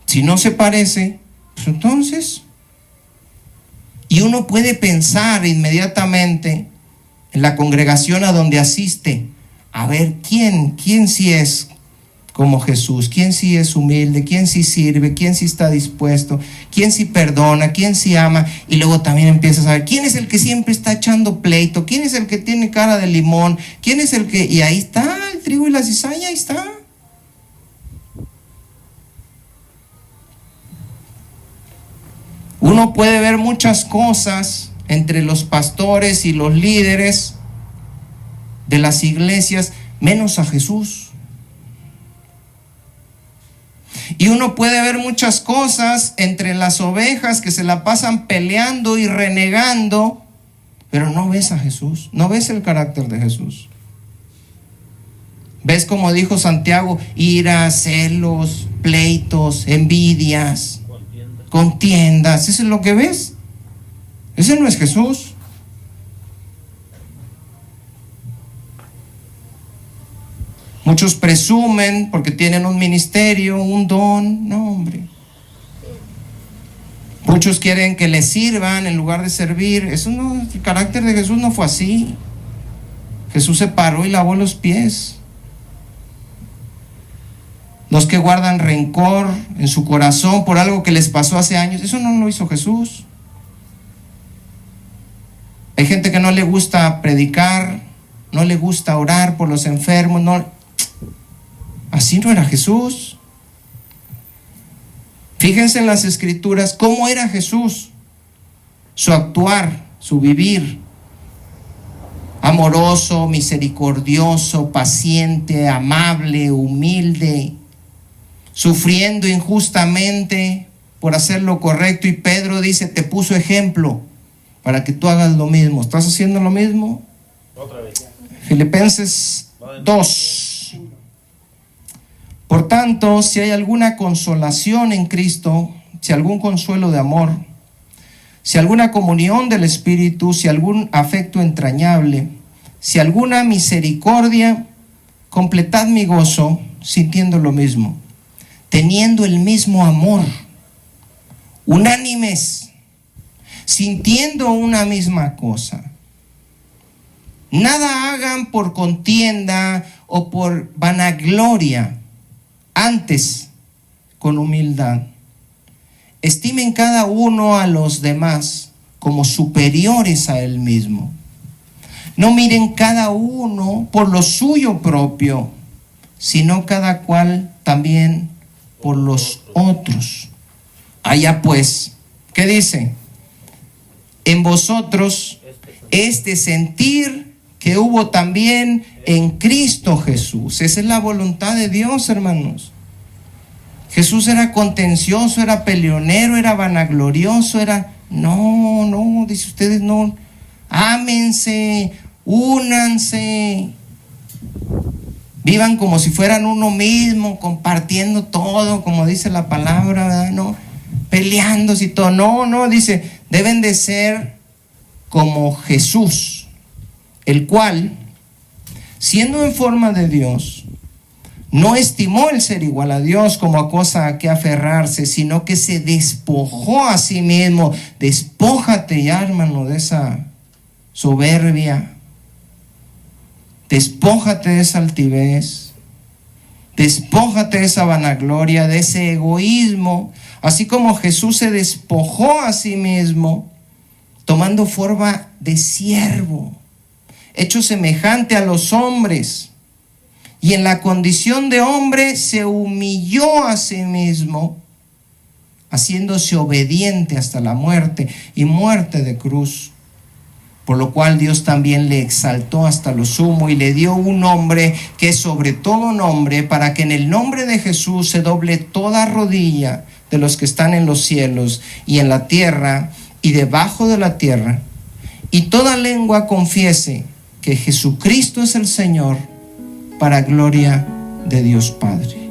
Si no se parece, pues entonces. Y uno puede pensar inmediatamente en la congregación a donde asiste, a ver quién sí es como Jesús, quién sí es humilde, quién sí sirve, quién sí está dispuesto, quién sí perdona, quién sí ama. Y luego también empiezas a ver quién es el que siempre está echando pleito, quién es el que tiene cara de limón, quién es el que... Y ahí está trigo y la cizaña, ahí está. Uno puede ver muchas cosas entre los pastores y los líderes de las iglesias, menos a Jesús. Y uno puede ver muchas cosas entre las ovejas que se la pasan peleando y renegando, pero no ves a Jesús, no ves el carácter de Jesús. Ves, como dijo Santiago, ira, celos, pleitos, envidias, contiendas. ¿Eso es lo que ves? Ese no es Jesús. Muchos presumen porque tienen un ministerio, un don. No, hombre. Muchos quieren que les sirvan en lugar de servir. Eso no, el carácter de Jesús no fue así. Jesús se paró y lavó los pies. Los que guardan rencor en su corazón por algo que les pasó hace años, eso no lo hizo Jesús. Hay gente que no le gusta predicar, no le gusta orar por los enfermos, no. Así no era Jesús. Fíjense en las Escrituras cómo era Jesús, su actuar, su vivir. Amoroso, misericordioso, paciente, amable, humilde, sufriendo injustamente por hacer lo correcto. Y Pedro dice, te puso ejemplo para que tú hagas lo mismo. ¿Estás haciendo lo mismo? Otra vez. Filipenses 2. Por tanto, si hay alguna consolación en Cristo, si algún consuelo de amor, si alguna comunión del Espíritu, si algún afecto entrañable, si alguna misericordia, completad mi gozo sintiendo lo mismo, teniendo el mismo amor, unánimes, sintiendo una misma cosa. Nada hagan por contienda o por vanagloria, antes con humildad. Estimen cada uno a los demás como superiores a él mismo. No miren cada uno por lo suyo propio, sino cada cual también por los otros. Allá pues, ¿qué dice? En vosotros este sentir que hubo también en Cristo Jesús. Esa es la voluntad de Dios, hermanos. Jesús era contencioso, era peleonero, era vanaglorioso, no, dice ustedes no, ámense, únanse, vivan como si fueran uno mismo, compartiendo todo, como dice la palabra, ¿verdad? No, peleándose y todo. No, dice, deben de ser como Jesús, el cual, siendo en forma de Dios, no estimó el ser igual a Dios como a cosa a que aferrarse, sino que se despojó a sí mismo. Despójate ya, hermano, de esa soberbia. Despójate de esa altivez. Despójate de esa vanagloria, de ese egoísmo. Así como Jesús se despojó a sí mismo, tomando forma de siervo, hecho semejante a los hombres, y en la condición de hombre se humilló a sí mismo, haciéndose obediente hasta la muerte, y muerte de cruz. Por lo cual Dios también le exaltó hasta lo sumo y le dio un nombre que es sobre todo nombre, para que en el nombre de Jesús se doble toda rodilla de los que están en los cielos y en la tierra y debajo de la tierra, y toda lengua confiese que Jesucristo es el Señor, para gloria de Dios Padre.